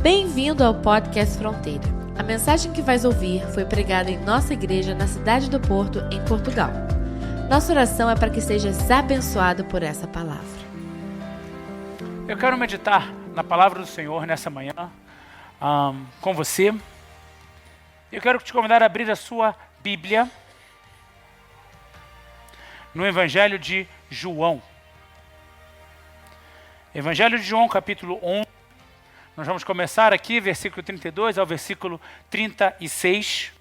Bem-vindo ao Podcast Fronteira. A mensagem que vais ouvir foi pregada em nossa igreja na cidade do Porto, em Portugal. Nossa oração é para que sejas abençoado por essa palavra. Eu quero meditar na palavra do Senhor nessa manhã com você. Eu quero te convidar a abrir a sua Bíblia no Evangelho de João. Evangelho de João, capítulo 11. Nós vamos começar aqui, versículo 32 ao versículo 36.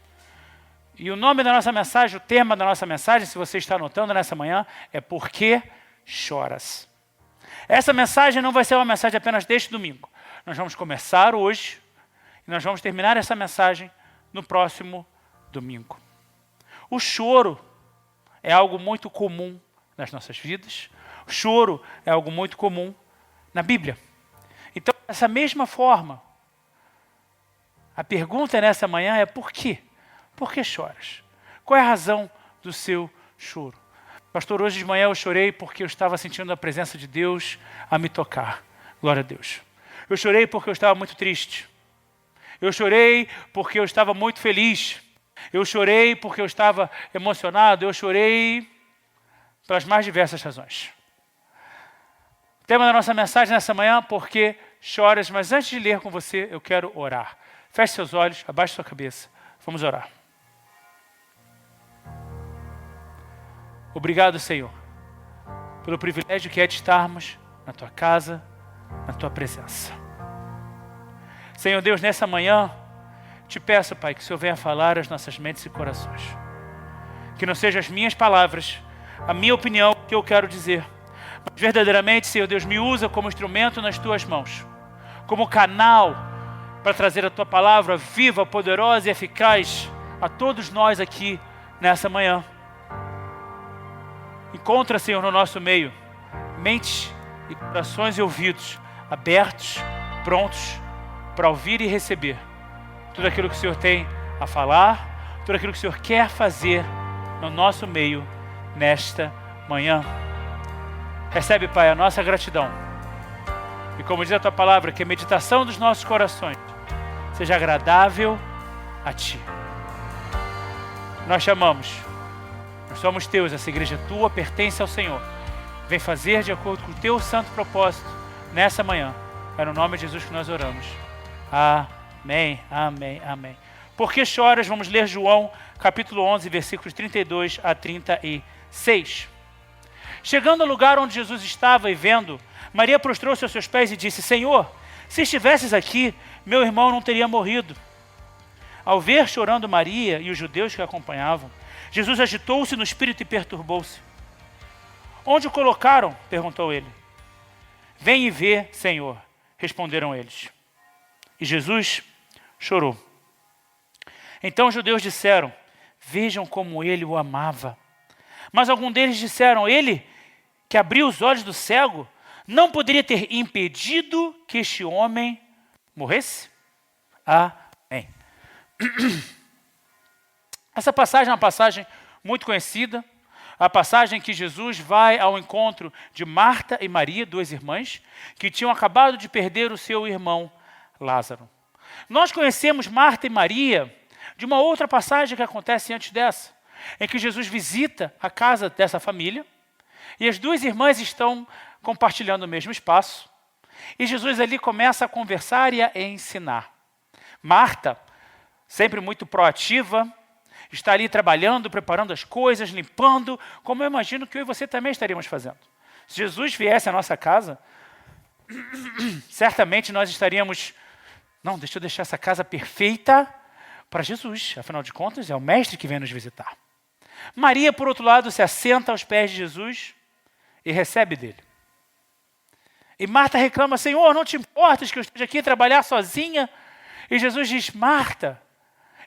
E o nome da nossa mensagem, o tema da nossa mensagem, se você está anotando nessa manhã, é Por que choras? Essa mensagem não vai ser uma mensagem apenas deste domingo. Nós vamos começar hoje e nós vamos terminar essa mensagem no próximo domingo. O choro é algo muito comum nas nossas vidas. O choro é algo muito comum na Bíblia. Então, dessa mesma forma, a pergunta nessa manhã é por quê? Por que choras? Qual é a razão do seu choro? Pastor, hoje de manhã eu chorei porque eu estava sentindo a presença de Deus a me tocar. Glória a Deus. Eu chorei porque eu estava muito triste. Eu chorei porque eu estava muito feliz. Eu chorei porque eu estava emocionado. Eu chorei pelas mais diversas razões. O tema da nossa mensagem nessa manhã, por que choras? Mas antes de ler com você, eu quero orar. Feche seus olhos, abaixe sua cabeça. Vamos orar. Obrigado, Senhor, pelo privilégio que é de estarmos na Tua casa, na Tua presença. Senhor Deus, nessa manhã, te peço, Pai, que o Senhor venha falar às nossas mentes e corações. Que não sejam as minhas palavras, a minha opinião, o que eu quero dizer. Mas verdadeiramente, Senhor Deus, me usa como instrumento nas Tuas mãos. Como canal para trazer a Tua palavra viva, poderosa e eficaz a todos nós aqui nessa manhã. Encontra, Senhor, no nosso meio, mentes e corações e ouvidos abertos, prontos para ouvir e receber tudo aquilo que o Senhor tem a falar, tudo aquilo que o Senhor quer fazer no nosso meio nesta manhã. Recebe, Pai, a nossa gratidão. E como diz a Tua palavra, que a meditação dos nossos corações seja agradável a Ti. Nós chamamos, nós somos Teus, essa igreja é Tua, pertence ao Senhor. Vem fazer de acordo com o Teu santo propósito nessa manhã. É no nome de Jesus que nós oramos. Amém, amém, amém. Por que choras? Vamos ler João, capítulo 11, versículos 32 a 36. Chegando ao lugar onde Jesus estava e vendo, Maria prostrou-se aos seus pés e disse: Senhor, se estivesses aqui, meu irmão não teria morrido. Ao ver chorando Maria e os judeus que a acompanhavam, Jesus agitou-se no espírito e perturbou-se. Onde o colocaram? Perguntou ele. Vem e vê, Senhor, responderam eles. E Jesus chorou. Então os judeus disseram: vejam como ele o amava. Mas algum deles disseram: ele que abriu os olhos do cego não poderia ter impedido que este homem morresse? Amém. Essa passagem é uma passagem muito conhecida, a passagem que Jesus vai ao encontro de Marta e Maria, duas irmãs, que tinham acabado de perder o seu irmão Lázaro. Nós conhecemos Marta e Maria de uma outra passagem que acontece antes dessa, em que Jesus visita a casa dessa família e as duas irmãs estão compartilhando o mesmo espaço e Jesus ali começa a conversar e a ensinar. Marta, sempre muito proativa, está ali trabalhando, preparando as coisas, limpando, como eu imagino que eu e você também estaríamos fazendo. Se Jesus viesse à nossa casa, certamente nós estaríamos, não, deixa eu deixar essa casa perfeita para Jesus, afinal de contas é o mestre que vem nos visitar. Maria, por outro lado, se assenta aos pés de Jesus e recebe dele. E Marta reclama: Senhor, não te importas que eu esteja aqui a trabalhar sozinha? E Jesus diz: Marta,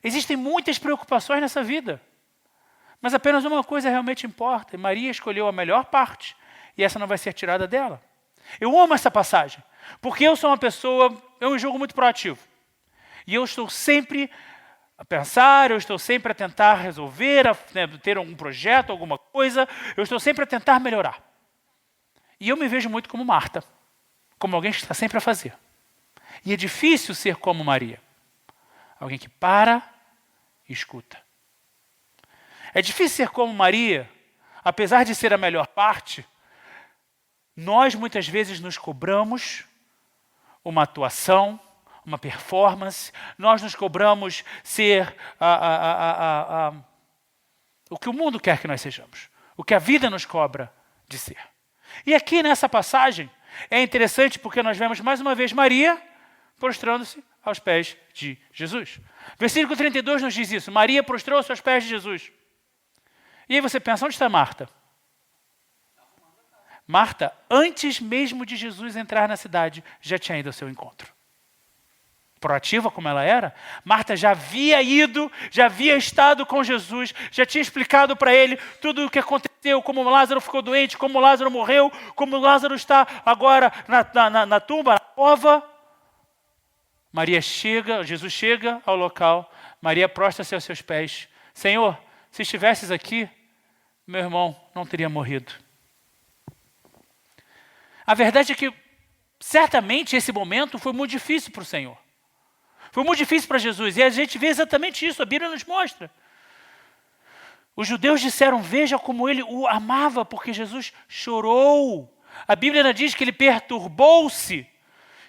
existem muitas preocupações nessa vida, mas apenas uma coisa realmente importa. E Maria escolheu a melhor parte e essa não vai ser tirada dela. Eu amo essa passagem, porque eu sou uma pessoa, eu me julgo muito proativo. E eu estou sempre a pensar, eu estou sempre a tentar resolver, ter algum projeto, alguma coisa, eu estou sempre a tentar melhorar. E eu me vejo muito como Marta, como alguém que está sempre a fazer. E é difícil ser como Maria. Alguém que para e escuta. É difícil ser como Maria, apesar de ser a melhor parte. Nós muitas vezes nos cobramos uma atuação, uma performance. Nós nos cobramos ser o que o mundo quer que nós sejamos. O que a vida nos cobra de ser. E aqui nessa passagem é interessante porque nós vemos mais uma vez Maria prostrando-se aos pés de Jesus. Versículo 32 nos diz isso. Maria prostrou-se aos pés de Jesus. E aí você pensa, onde está Marta? Marta, antes mesmo de Jesus entrar na cidade, já tinha ido ao seu encontro. Proativa como ela era, Marta já havia ido, já havia estado com Jesus, já tinha explicado para ele tudo o que aconteceu, como Lázaro ficou doente, como Lázaro morreu, como Lázaro está agora na tumba, na cova. Jesus chega ao local, Maria prostra-se aos seus pés. Senhor, se estivesses aqui, meu irmão não teria morrido. A verdade é que, certamente, esse momento foi muito difícil para o Senhor. Foi muito difícil para Jesus. E a gente vê exatamente isso, a Bíblia nos mostra. Os judeus disseram, veja como ele o amava, porque Jesus chorou. A Bíblia diz que ele perturbou-se,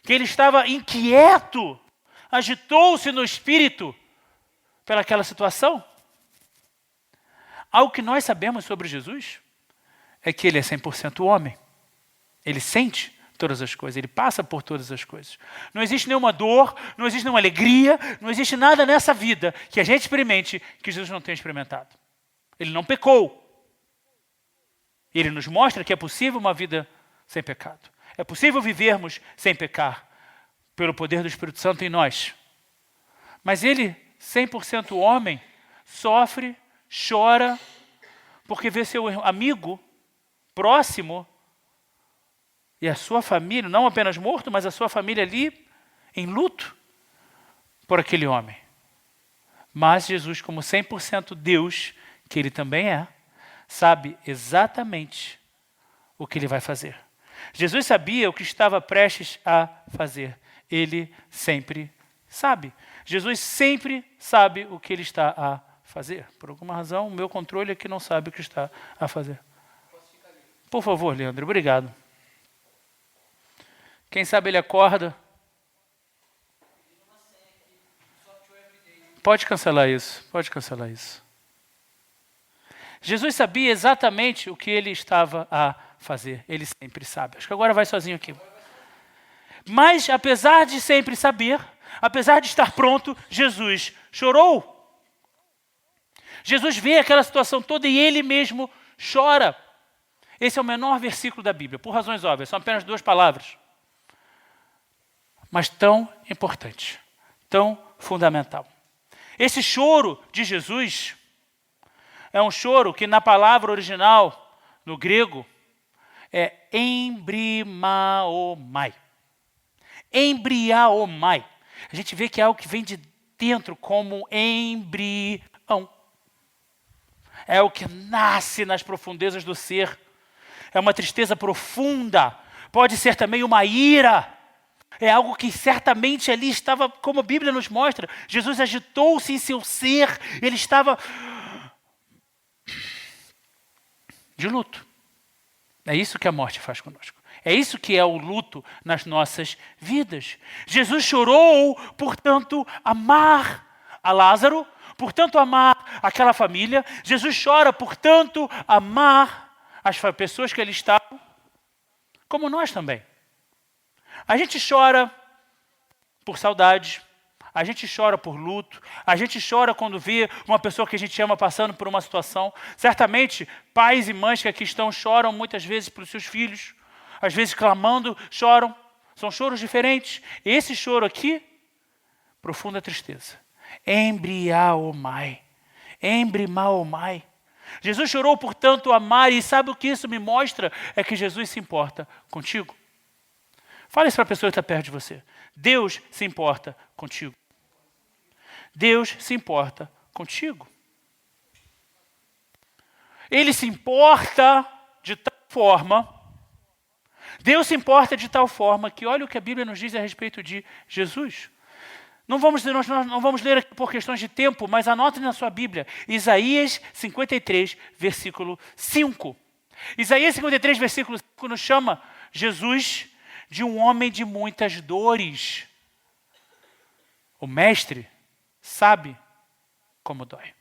que ele estava inquieto, agitou-se no espírito pelaquela situação. Algo que nós sabemos sobre Jesus é que ele é 100% homem. Ele sente todas as coisas, ele passa por todas as coisas. Não existe nenhuma dor, não existe nenhuma alegria, não existe nada nessa vida que a gente experimente que Jesus não tenha experimentado. Ele não pecou. Ele nos mostra que é possível uma vida sem pecado. É possível vivermos sem pecar pelo poder do Espírito Santo em nós. Mas ele, 100% homem, sofre, chora, porque vê seu amigo próximo e a sua família, não apenas morto, mas a sua família ali em luto por aquele homem. Mas Jesus, como 100% Deus, que ele também é, sabe exatamente o que ele vai fazer. Jesus sabia o que estava prestes a fazer. Ele sempre sabe. Jesus sempre sabe o que ele está a fazer. Por alguma razão, o meu controle é que não sabe o que está a fazer. Por favor, Leandro, obrigado. Quem sabe ele acorda. Pode cancelar isso, pode cancelar isso. Jesus sabia exatamente o que ele estava a fazer. Ele sempre sabe. Acho que agora vai sozinho aqui. Mas, apesar de sempre saber, apesar de estar pronto, Jesus chorou. Jesus vê aquela situação toda e ele mesmo chora. Esse é o menor versículo da Bíblia, por razões óbvias. São apenas 2 palavras. Mas tão importante, tão fundamental. Esse choro de Jesus é um choro que na palavra original, no grego, é embrimaomai. Embriaomai. A gente vê que é algo que vem de dentro como embrião. É o que nasce nas profundezas do ser. É uma tristeza profunda. Pode ser também uma ira. É algo que certamente ali estava, como a Bíblia nos mostra. Jesus agitou-se em seu ser. Ele estava de luto. É isso que a morte faz conosco. É isso que é o luto nas nossas vidas. Jesus chorou por tanto amar a Lázaro, por tanto amar aquela família. Jesus chora por tanto amar as pessoas que ali estavam, como nós também. A gente chora por saudade, a gente chora por luto, a gente chora quando vê uma pessoa que a gente ama passando por uma situação. Certamente, pais e mães que aqui estão choram muitas vezes pelos seus filhos, às vezes clamando, choram. São choros diferentes. Esse choro aqui, profunda tristeza. Embriaomai. Embrimaomai. Jesus chorou por tanto amar, e sabe o que isso me mostra? É que Jesus se importa contigo. Fala isso para a pessoa que está perto de você. Deus se importa contigo. Deus se importa contigo. Ele se importa de tal forma Deus se importa de tal forma que olha o que a Bíblia nos diz a respeito de Jesus. Nós não vamos ler aqui por questões de tempo, mas anote na sua Bíblia, Isaías 53, versículo 5. Isaías 53, versículo 5 nos chama Jesus de um homem de muitas dores. O mestre sabe como dói.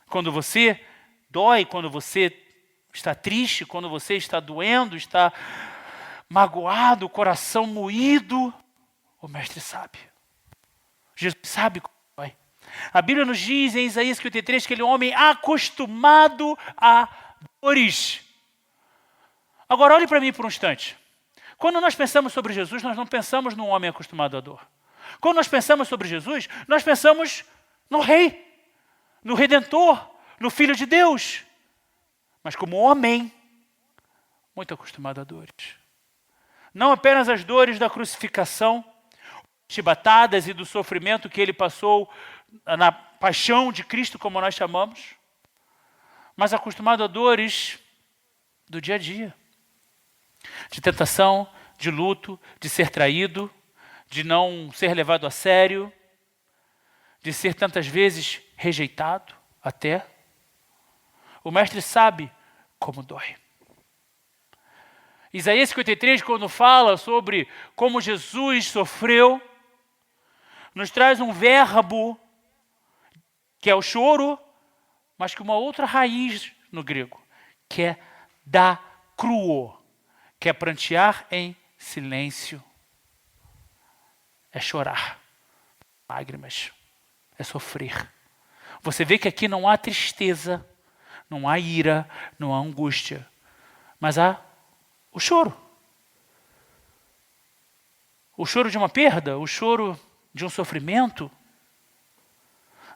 Quando você dói, quando você está triste, quando você está doendo, está magoado, o coração moído, o mestre sabe. Jesus sabe como dói. A Bíblia nos diz em Isaías 53 que ele é um homem acostumado a dores. Agora olhe para mim por um instante. Quando nós pensamos sobre Jesus, nós não pensamos num homem acostumado à dor. Quando nós pensamos sobre Jesus, nós pensamos no Rei, no Redentor, no Filho de Deus. Mas como homem, muito acostumado a dores. Não apenas as dores da crucificação, chibatadas e do sofrimento que ele passou na paixão de Cristo, como nós chamamos, mas acostumado a dores do dia a dia. De tentação, de luto, de ser traído, de não ser levado a sério, de ser tantas vezes rejeitado até. O mestre sabe como dói. Isaías 53, quando fala sobre como Jesus sofreu, nos traz um verbo que é o choro, mas com uma outra raiz no grego, que é dakruo, que é prantear em silêncio. É chorar, lágrimas, é sofrer. Você vê que aqui não há tristeza, não há ira, não há angústia, mas há o choro. O choro de uma perda, o choro de um sofrimento.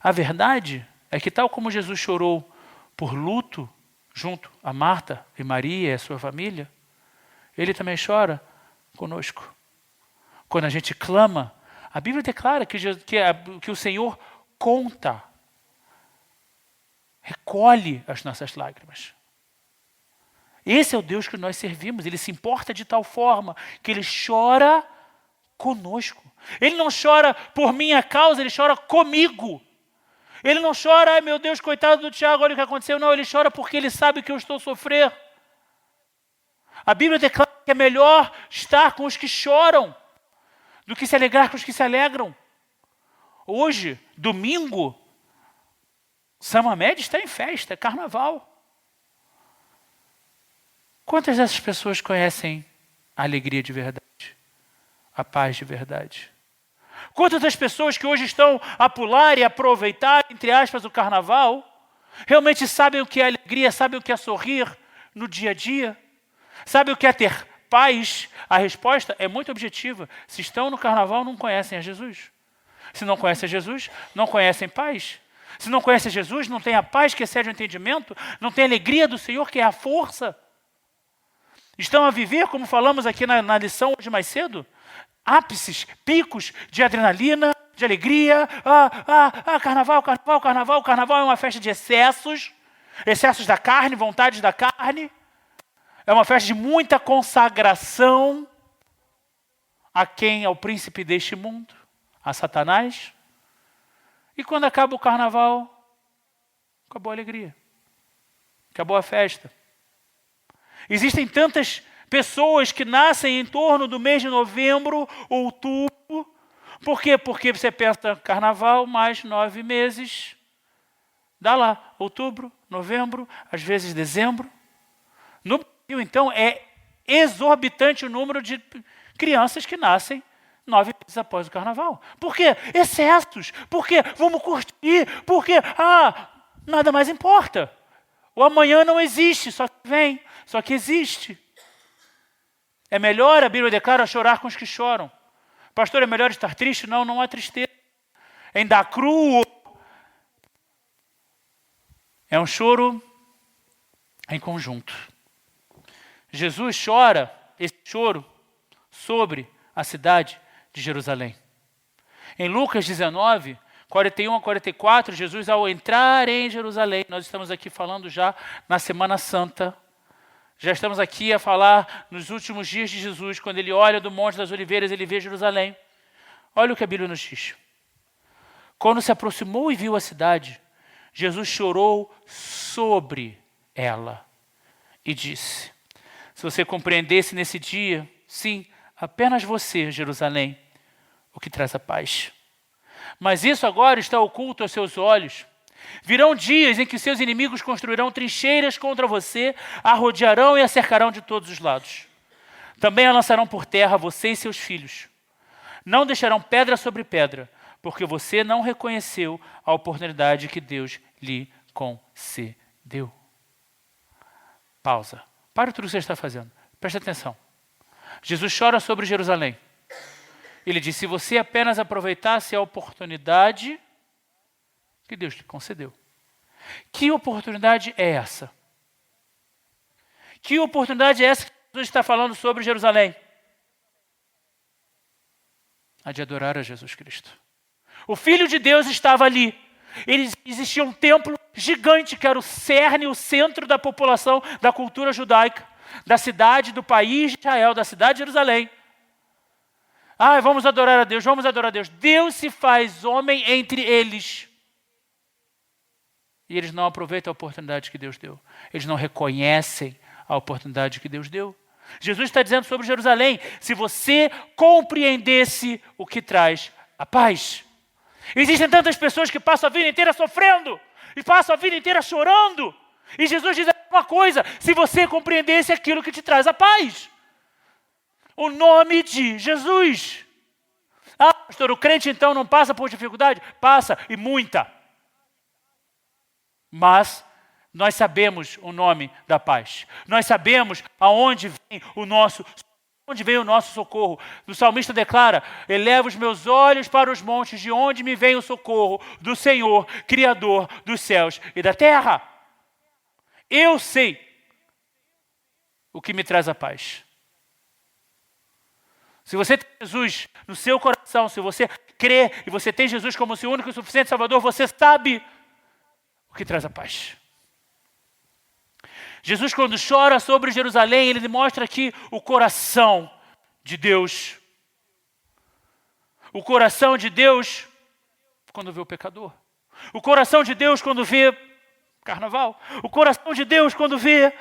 A verdade é que tal como Jesus chorou por luto, junto a Marta e Maria e a sua família, ele também chora conosco. Quando a gente clama, a Bíblia declara que o Senhor conta, recolhe as nossas lágrimas. Esse é o Deus que nós servimos. Ele se importa de tal forma que ele chora conosco. Ele não chora por minha causa, ele chora comigo. Ele não chora, ai meu Deus, coitado do Tiago, olha o que aconteceu. Não, ele chora porque ele sabe que eu estou sofrendo. A Bíblia declara que é melhor estar com os que choram do que se alegrar com os que se alegram. Hoje, domingo, Samamed está em festa, é carnaval. Quantas dessas pessoas conhecem a alegria de verdade? A paz de verdade? Quantas das pessoas que hoje estão a pular e aproveitar, entre aspas, o carnaval, realmente sabem o que é alegria, sabem o que é sorrir no dia a dia? Sabem o que é ter paz? A resposta é muito objetiva. Se estão no carnaval, não conhecem a Jesus. Se não conhecem a Jesus, não conhecem paz. Se não conhecem Jesus, não tem a paz que excede o entendimento, não tem a alegria do Senhor, que é a força. Estão a viver, como falamos aqui na lição hoje mais cedo, ápices, picos de adrenalina, de alegria. Carnaval, carnaval, carnaval. Carnaval é uma festa de excessos, excessos da carne, vontades da carne. É uma festa de muita consagração a quem? Ao príncipe deste mundo, a Satanás. E quando acaba o carnaval, acabou a alegria, acabou a festa. Existem tantas pessoas que nascem em torno do mês de novembro, outubro. Por quê? Porque você pensa carnaval mais 9 meses. Dá lá, outubro, novembro, às vezes dezembro. No Brasil, então, é exorbitante o número de crianças que nascem 9 meses após o carnaval. Por quê? Excessos. Por quê? Vamos curtir. Por quê? Nada mais importa. O amanhã não existe, só que vem, só que existe. É melhor, a Bíblia declara, chorar com os que choram. Pastor, é melhor estar triste? Não, não há tristeza. Em dakruo é um choro em conjunto. Jesus chora esse choro sobre a cidade de Jerusalém. Em Lucas 19, 41 a 44, Jesus, ao entrar em Jerusalém, nós estamos aqui falando já na Semana Santa, Já estamos aqui a falar nos últimos dias de Jesus, quando ele olha do Monte das Oliveiras, ele vê Jerusalém. Olha o que a Bíblia nos diz. Quando se aproximou e viu a cidade, Jesus chorou sobre ela e disse: se você compreendesse nesse dia, sim, apenas você, Jerusalém, o que traz a paz. Mas isso agora está oculto aos seus olhos. Virão dias em que seus inimigos construirão trincheiras contra você, a rodearão e a cercarão de todos os lados. Também a lançarão por terra você e seus filhos. Não deixarão pedra sobre pedra, porque você não reconheceu a oportunidade que Deus lhe concedeu. Pausa. Pare tudo o que você está fazendo. Preste atenção. Jesus chora sobre Jerusalém. Ele diz: se você apenas aproveitasse a oportunidade que Deus lhe concedeu. Que oportunidade é essa? Que oportunidade é essa que Jesus está falando sobre Jerusalém? A de adorar a Jesus Cristo. O Filho de Deus estava ali. Existia um templo gigante que era o cerne, o centro da população, da cultura judaica, da cidade, do país de Israel, da cidade de Jerusalém. Vamos adorar a Deus, vamos adorar a Deus. Deus se faz homem entre eles. E eles não aproveitam a oportunidade que Deus deu. Eles não reconhecem a oportunidade que Deus deu. Jesus está dizendo sobre Jerusalém: se você compreendesse o que traz a paz. Existem tantas pessoas que passam a vida inteira sofrendo, e passam a vida inteira chorando. E Jesus diz uma coisa: se você compreendesse aquilo que te traz a paz. O nome de Jesus. Pastor, o crente então não passa por dificuldade? Passa, e muita. Mas nós sabemos o nome da paz. Nós sabemos aonde vem o nosso socorro. O salmista declara: eleva os meus olhos para os montes, de onde me vem o socorro? Do Senhor, Criador dos céus e da terra. Eu sei o que me traz a paz. Se você tem Jesus no seu coração, se você crê e você tem Jesus como seu único e suficiente Salvador, você sabe o que traz a paz. Jesus, quando chora sobre Jerusalém, ele mostra aqui o coração de Deus. O coração de Deus quando vê o pecador. O coração de Deus quando vê carnaval. O coração de Deus quando vê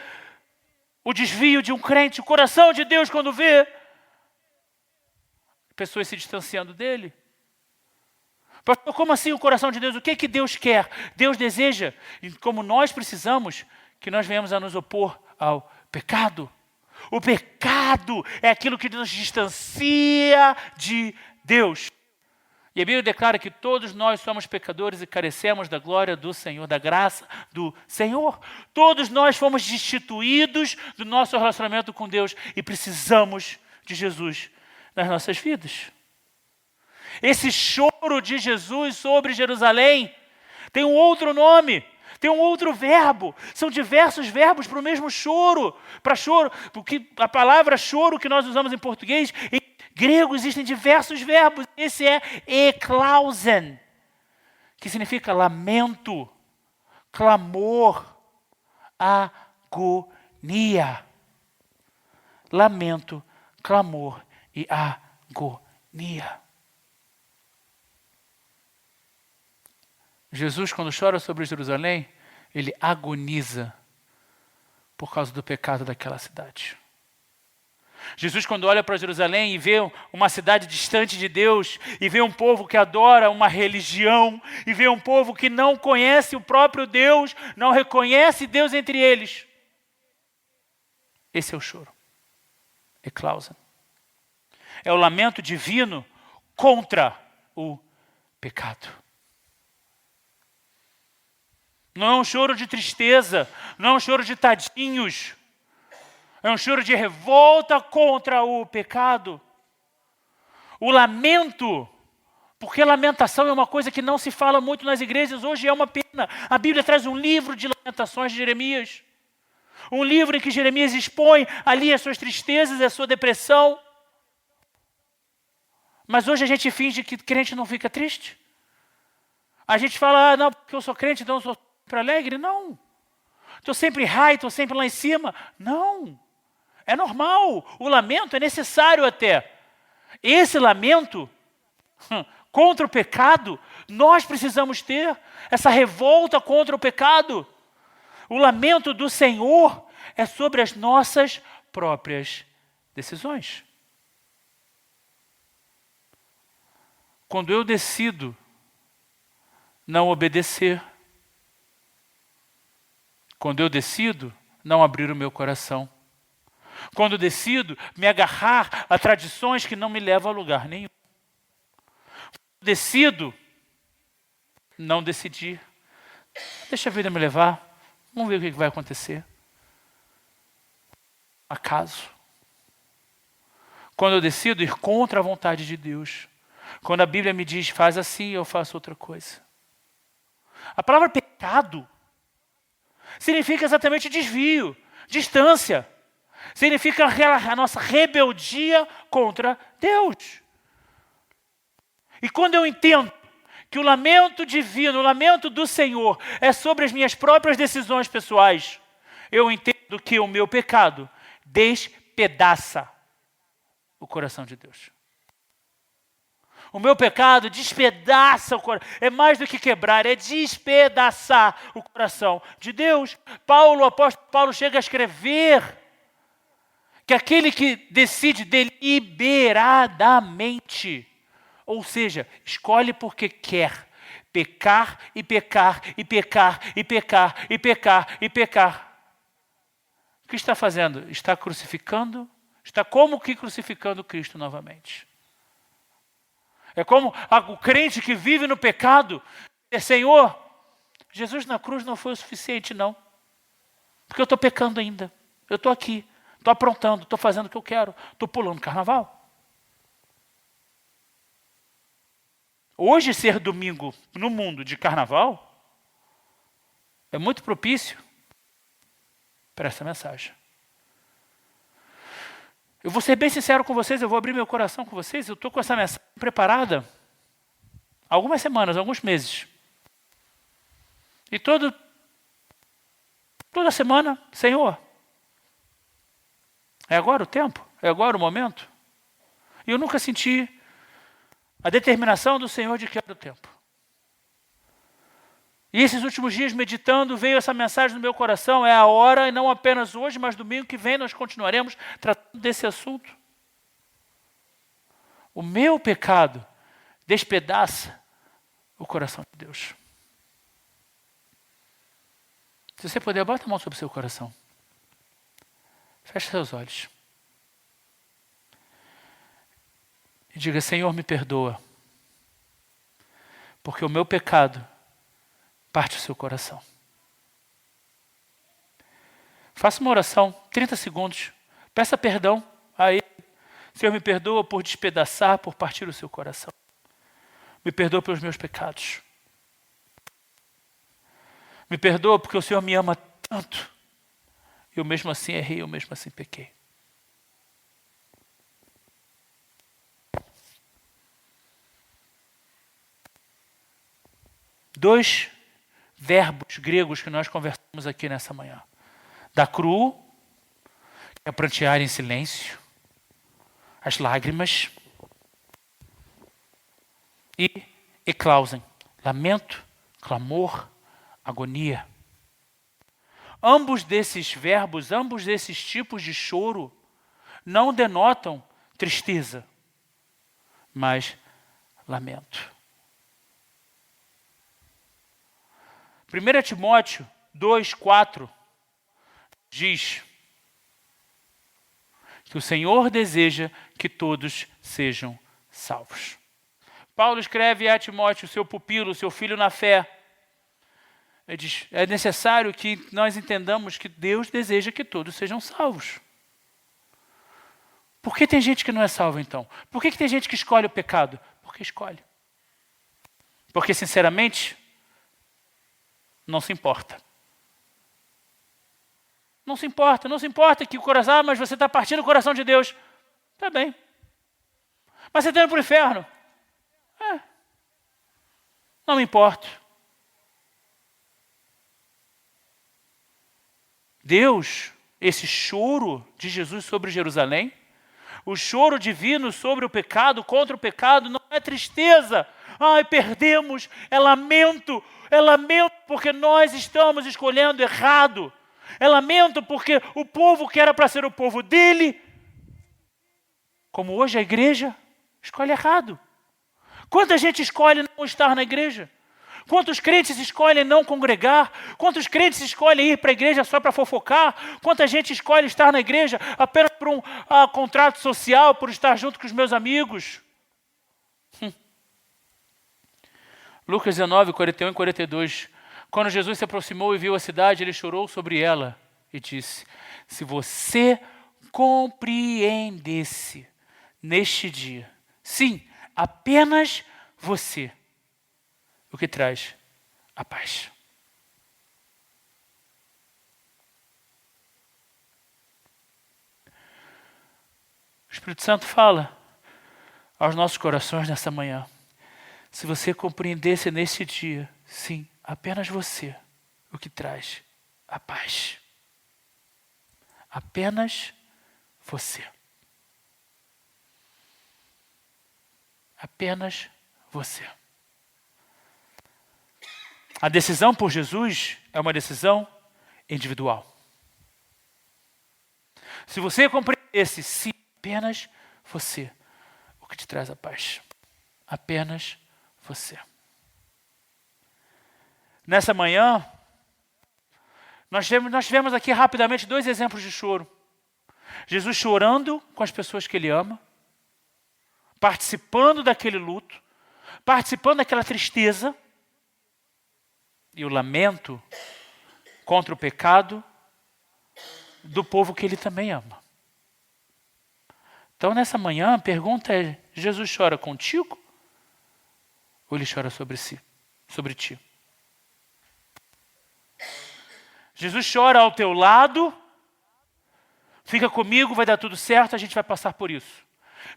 o desvio de um crente. O coração de Deus quando vê pessoas se distanciando dele. Pastor, como assim o coração de Deus? O que é que Deus quer? Deus deseja, e como nós precisamos, que nós venhamos a nos opor ao pecado. O pecado é aquilo que nos distancia de Deus. E a Bíblia declara que todos nós somos pecadores e carecemos da glória do Senhor, da graça do Senhor. Todos nós fomos destituídos do nosso relacionamento com Deus e precisamos de Jesus nas nossas vidas. Esse choro de Jesus sobre Jerusalém tem um outro nome, tem um outro verbo. São diversos verbos para o mesmo choro. Para choro, porque a palavra choro que nós usamos em português, em grego existem diversos verbos. Esse é eklausen, que significa lamento, clamor, agonia. Lamento, clamor e agonia. Jesus, quando chora sobre Jerusalém, ele agoniza por causa do pecado daquela cidade. Jesus, quando olha para Jerusalém e vê uma cidade distante de Deus, e vê um povo que adora uma religião, e vê um povo que não conhece o próprio Deus, não reconhece Deus entre eles. Esse é o choro. Eklausen. É o lamento divino contra o pecado. Não é um choro de tristeza, não é um choro de tadinhos. É um choro de revolta contra o pecado. O lamento, porque lamentação é uma coisa que não se fala muito nas igrejas, hoje é uma pena. A Bíblia traz um livro de lamentações de Jeremias. Um livro em que Jeremias expõe ali as suas tristezas, a sua depressão. Mas hoje a gente finge que crente não fica triste. A gente fala, não, porque eu sou crente, então eu sou sempre alegre. Não. Estou sempre high, estou sempre lá em cima. Não. É normal. O lamento é necessário até. Esse lamento contra o pecado, nós precisamos ter essa revolta contra o pecado. O lamento do Senhor é sobre as nossas próprias decisões. Quando eu decido não obedecer, quando eu decido não abrir o meu coração, quando eu decido me agarrar a tradições que não me levam a lugar nenhum, quando eu decido não decidir, deixa a vida me levar, vamos ver o que vai acontecer. Acaso. Quando eu decido ir contra a vontade de Deus, quando a Bíblia me diz, faz assim, eu faço outra coisa. A palavra pecado significa exatamente desvio, distância. Significa a nossa rebeldia contra Deus. E quando eu entendo que o lamento divino, o lamento do Senhor é sobre as minhas próprias decisões pessoais, eu entendo que o meu pecado despedaça o coração de Deus. O meu pecado despedaça o coração. É mais do que quebrar, é despedaçar o coração de Deus. O apóstolo Paulo chega a escrever que aquele que decide deliberadamente, ou seja, escolhe porque quer, pecar e pecar e pecar e pecar e pecar e pecar. O que está fazendo? Está crucificando, está como que crucificando Cristo novamente. É como o crente que vive no pecado, Senhor, Jesus na cruz não foi o suficiente não, porque eu estou pecando ainda, eu estou aqui, estou aprontando, estou fazendo o que eu quero, estou pulando carnaval. Hoje ser domingo no mundo de carnaval é muito propício para essa mensagem. Eu vou ser bem sincero com vocês, eu vou abrir meu coração com vocês, eu estou com essa mensagem preparada há algumas semanas, alguns meses. E toda semana, Senhor, é agora o tempo? É agora o momento? E eu nunca senti a determinação do Senhor de que era o tempo. E esses últimos dias, meditando, veio essa mensagem no meu coração, é a hora, e não apenas hoje, mas domingo que vem nós continuaremos tratando desse assunto. O meu pecado despedaça o coração de Deus. Se você puder, bota a mão sobre o seu coração. Feche seus olhos. E diga, Senhor, me perdoa. Porque o meu pecado parte o seu coração. Faça uma oração, 30 segundos. Peça perdão a Ele. Senhor, me perdoa por despedaçar, por partir o seu coração. Me perdoa pelos meus pecados. Me perdoa porque o Senhor me ama tanto. Eu mesmo assim errei, eu mesmo assim pequei. Dois verbos gregos que nós conversamos aqui nessa manhã. Dacru, que é prantear em silêncio, as lágrimas, e eklausen, lamento, clamor, agonia. Ambos desses verbos, ambos desses tipos de choro, não denotam tristeza, mas lamento. 1 Timóteo 2,4 diz que o Senhor deseja que todos sejam salvos. Paulo escreve a Timóteo, seu pupilo, seu filho na fé. Ele diz, é necessário que nós entendamos que Deus deseja que todos sejam salvos. Por que tem gente que não é salva então? Por que tem gente que escolhe o pecado? Porque escolhe. Porque, sinceramente, não se importa. Não se importa que o coração, mas você está partindo o coração de Deus. Está bem. Mas você está indo para o inferno. Não me importo. Deus, esse choro de Jesus sobre Jerusalém, o choro divino sobre o pecado, contra o pecado, não é tristeza. Ai, perdemos, é lamento porque nós estamos escolhendo errado. É lamento porque o povo que era para ser o povo dele, como hoje a igreja, escolhe errado. Quanta gente escolhe não estar na igreja? Quantos crentes escolhem não congregar? Quantos crentes escolhem ir para a igreja só para fofocar? Quanta gente escolhe estar na igreja apenas por um contrato social, por estar junto com os meus amigos? Lucas 19, 41 e 42. Quando Jesus se aproximou e viu a cidade, ele chorou sobre ela e disse: se você compreendesse neste dia, sim, apenas você, o que traz a paz. O Espírito Santo fala aos nossos corações nessa manhã. Se você compreendesse nesse dia, sim, apenas você, o que traz a paz. Apenas você. Apenas você. A decisão por Jesus é uma decisão individual. Se você compreendesse, sim, apenas você, o que te traz a paz. Apenas você. Nessa manhã, nós tivemos aqui rapidamente 2 exemplos de choro. Jesus chorando com as pessoas que ele ama, participando daquele luto, participando daquela tristeza, e o lamento contra o pecado do povo que ele também ama. Então, nessa manhã, a pergunta é: Jesus chora contigo ou ele chora sobre si, sobre ti? Jesus chora ao teu lado, fica comigo, vai dar tudo certo, a gente vai passar por isso.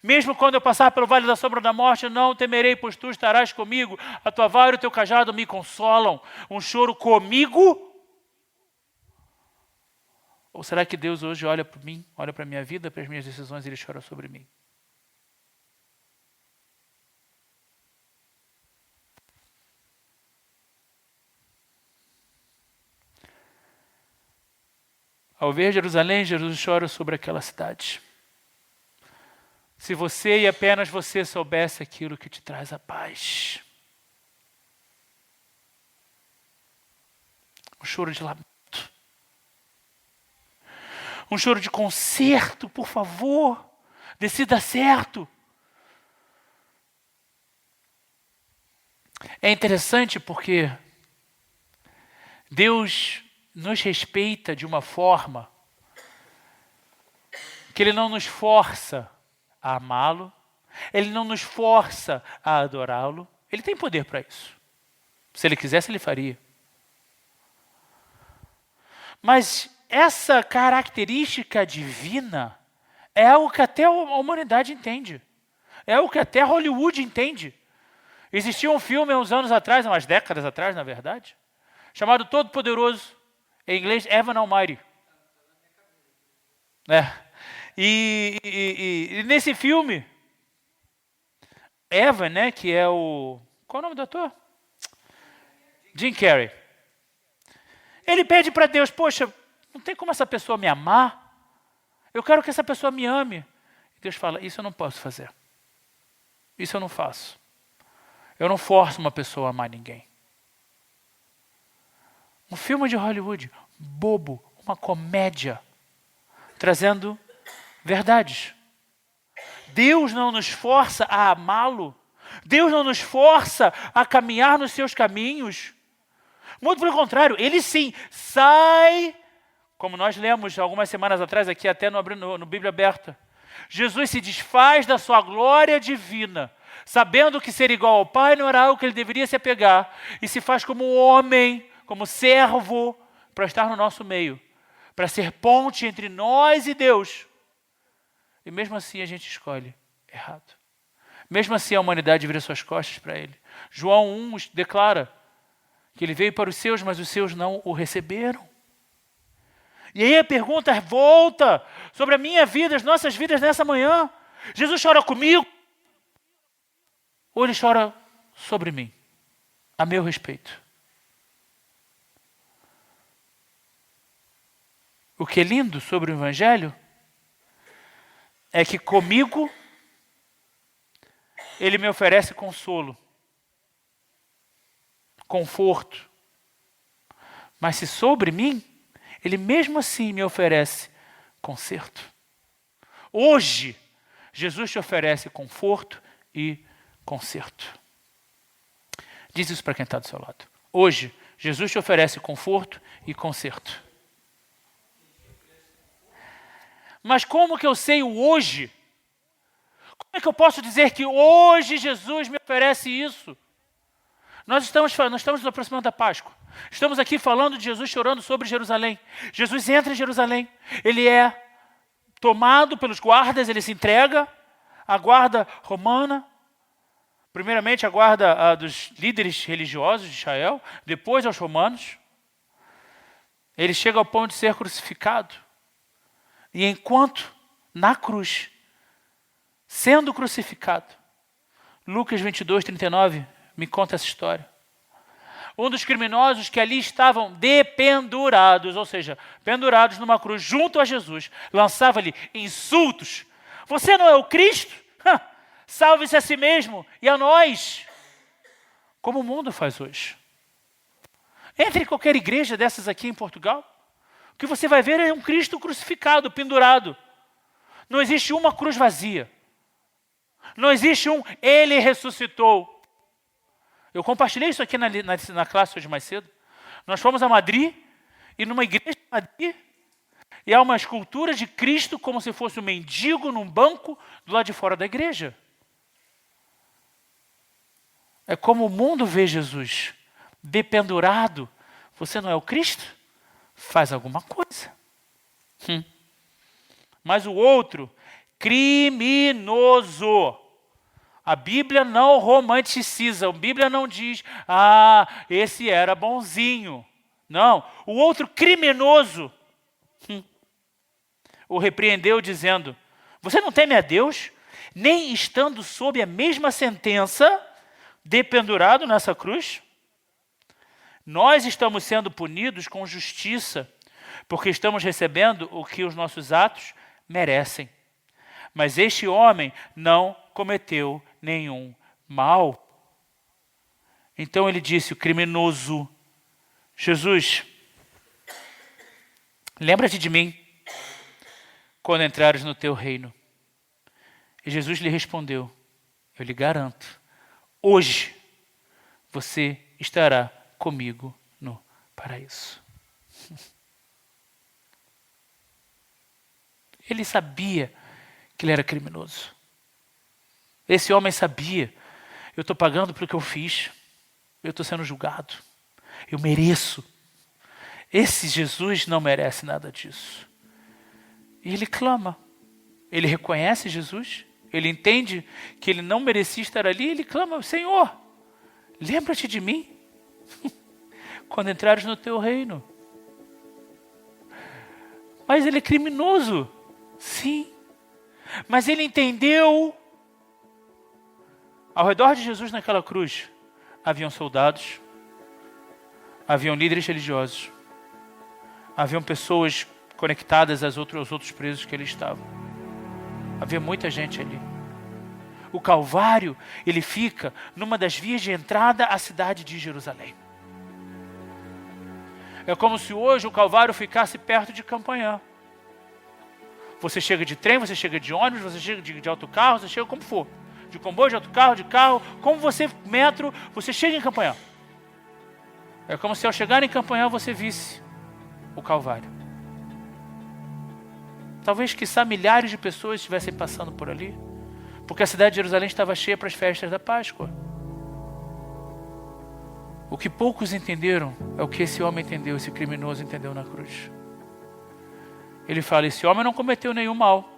Mesmo quando eu passar pelo vale da sombra da morte, não temerei, pois tu estarás comigo, a tua vara e o teu cajado me consolam. Um choro comigo? Ou será que Deus hoje olha para mim, olha para a minha vida, para as minhas decisões e ele chora sobre mim? Ao ver Jerusalém, Jesus chora sobre aquela cidade. Se você e apenas você soubesse aquilo que te traz a paz. Um choro de lamento. Um choro de conserto, por favor. Decida certo. É interessante porque Deus nos respeita de uma forma que Ele não nos força a amá-lo, Ele não nos força a adorá-lo. Ele tem poder para isso. Se Ele quisesse, Ele faria. Mas essa característica divina é algo que até a humanidade entende. É algo que até Hollywood entende. Existia um filme há uns anos atrás, umas décadas atrás, na verdade, chamado Todo-Poderoso, em inglês, Evan Almighty. E nesse filme, Evan, né, que é o... Qual é o nome do ator? Jim Carrey. Ele pede para Deus: poxa, não tem como essa pessoa me amar? Eu quero que essa pessoa me ame. E Deus fala: isso eu não posso fazer. Isso eu não faço. Eu não forço uma pessoa a amar ninguém. Um filme de Hollywood, bobo, uma comédia, trazendo verdades. Deus não nos força a amá-lo. Deus não nos força a caminhar nos seus caminhos. Muito pelo contrário, Ele sim sai, como nós lemos algumas semanas atrás aqui, até no Bíblia Aberta. Jesus se desfaz da sua glória divina, sabendo que ser igual ao Pai não era algo que Ele deveria se apegar, e se faz como um homem, como servo, para estar no nosso meio, para ser ponte entre nós e Deus. E mesmo assim a gente escolhe errado. Mesmo assim a humanidade vira suas costas para Ele. João 1 declara que Ele veio para os seus, mas os seus não o receberam. E aí a pergunta volta sobre a minha vida, as nossas vidas nessa manhã. Jesus chora comigo? Ou ele chora sobre mim, a meu respeito? O que é lindo sobre o Evangelho é que comigo ele me oferece consolo, conforto. Mas se sobre mim, ele mesmo assim me oferece conserto. Hoje, Jesus te oferece conforto e conserto. Diz isso para quem está do seu lado. Hoje, Jesus te oferece conforto e conserto. Mas como que eu sei o hoje? Como é que eu posso dizer que hoje Jesus me oferece isso? Nós estamos nos aproximando da Páscoa. Estamos aqui falando de Jesus chorando sobre Jerusalém. Jesus entra em Jerusalém. Ele é tomado pelos guardas, ele se entrega à guarda romana. Primeiramente a guarda dos líderes religiosos de Israel, depois aos romanos. Ele chega ao ponto de ser crucificado. E enquanto na cruz, sendo crucificado, Lucas 22, 39, me conta essa história. Um dos criminosos que ali estavam dependurados, ou seja, pendurados numa cruz junto a Jesus, lançava-lhe insultos. Você não é o Cristo? Salve-se a si mesmo e a nós. Como o mundo faz hoje. Entre em qualquer igreja dessas aqui em Portugal, o que você vai ver é um Cristo crucificado, pendurado. Não existe uma cruz vazia. Não existe um Ele ressuscitou. Eu compartilhei isso aqui na classe hoje mais cedo. Nós fomos a Madrid, e numa igreja de Madrid, e há uma escultura de Cristo como se fosse um mendigo num banco do lado de fora da igreja. É como o mundo vê Jesus, dependurado. Você não é o Cristo? Faz alguma coisa. Mas o outro, criminoso. A Bíblia não romanticiza, a Bíblia não diz, esse era bonzinho. Não, o outro criminoso o repreendeu dizendo, você não teme a Deus, nem estando sob a mesma sentença, dependurado nessa cruz? Nós estamos sendo punidos com justiça, porque estamos recebendo o que os nossos atos merecem. Mas este homem não cometeu nenhum mal. Então ele disse, o criminoso, Jesus, lembra-te de mim quando entrares no teu reino. E Jesus lhe respondeu, eu lhe garanto, hoje você estará comigo no paraíso. Ele sabia que ele era criminoso. Esse homem sabia, eu estou pagando pelo que eu fiz, eu estou sendo julgado, eu mereço. Esse Jesus não merece nada disso. E ele clama, ele reconhece Jesus, ele entende que ele não merecia estar ali, ele clama, Senhor, lembra-te de mim quando entrares no teu reino. Mas ele é criminoso, sim. Mas ele entendeu. Ao redor de Jesus naquela cruz, haviam soldados, haviam líderes religiosos, haviam pessoas conectadas aos outros presos que ele estava. Havia muita gente ali. O Calvário, ele fica numa das vias de entrada à cidade de Jerusalém. É como se hoje o Calvário ficasse perto de Campanhã. Você chega de trem, você chega de ônibus, você chega de autocarro, você chega como for. De comboio, de autocarro, de carro, como você, metro, você chega em Campanhã. É como se ao chegar em Campanhã você visse o Calvário. Talvez, quiçá, milhares de pessoas estivessem passando por ali, porque a cidade de Jerusalém estava cheia para as festas da Páscoa. O que poucos entenderam é o que esse homem entendeu, esse criminoso entendeu na cruz. Ele fala, esse homem não cometeu nenhum mal.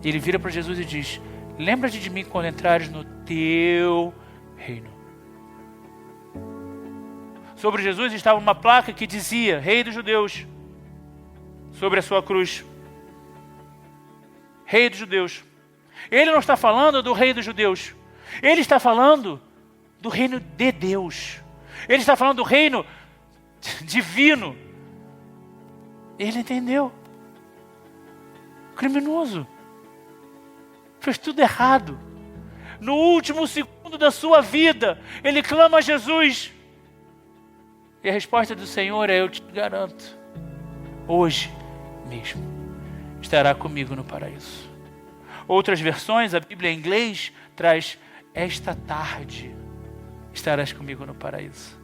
E ele vira para Jesus e diz, lembra-te de mim quando entrares no teu reino. Sobre Jesus estava uma placa que dizia, Rei dos Judeus. sobre a sua cruz. Rei dos judeus. Ele não está falando do rei dos judeus. Ele está falando do reino de Deus. Ele está falando do reino divino. Ele entendeu. Criminoso. Fez tudo errado. No último segundo da sua vida, ele clama a Jesus. E a resposta do Senhor é: eu te garanto, hoje mesmo estará comigo no paraíso. Outras versões, a Bíblia em inglês traz: esta tarde estarás comigo no paraíso.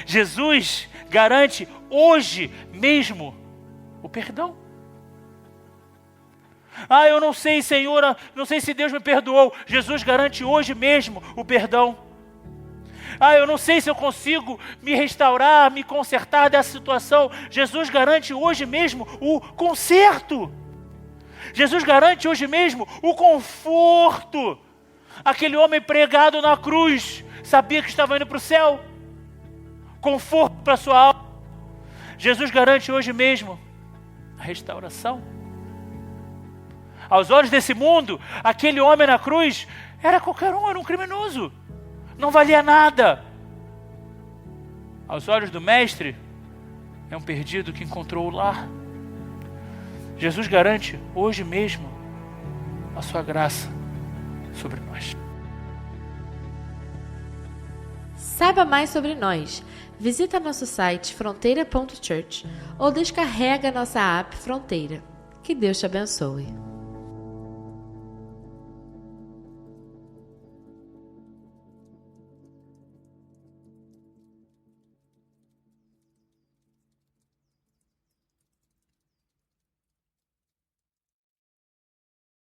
Jesus garante hoje mesmo o perdão. Eu não sei, Senhor, não sei se Deus me perdoou. Jesus garante hoje mesmo o perdão. Eu não sei se eu consigo me restaurar, me consertar dessa situação. Jesus garante hoje mesmo o conserto. Jesus garante hoje mesmo o conforto. Aquele homem pregado na cruz sabia que estava indo para o céu. Conforto para a sua alma. Jesus garante hoje mesmo a restauração. Aos olhos desse mundo, aquele homem na cruz era qualquer um, era um criminoso. Não valia nada. Aos olhos do Mestre, é um perdido que encontrou o lar. Jesus garante hoje mesmo a sua graça sobre nós. Saiba mais sobre nós. Visita nosso site fronteira.church ou descarrega nossa app Fronteira. Que Deus te abençoe.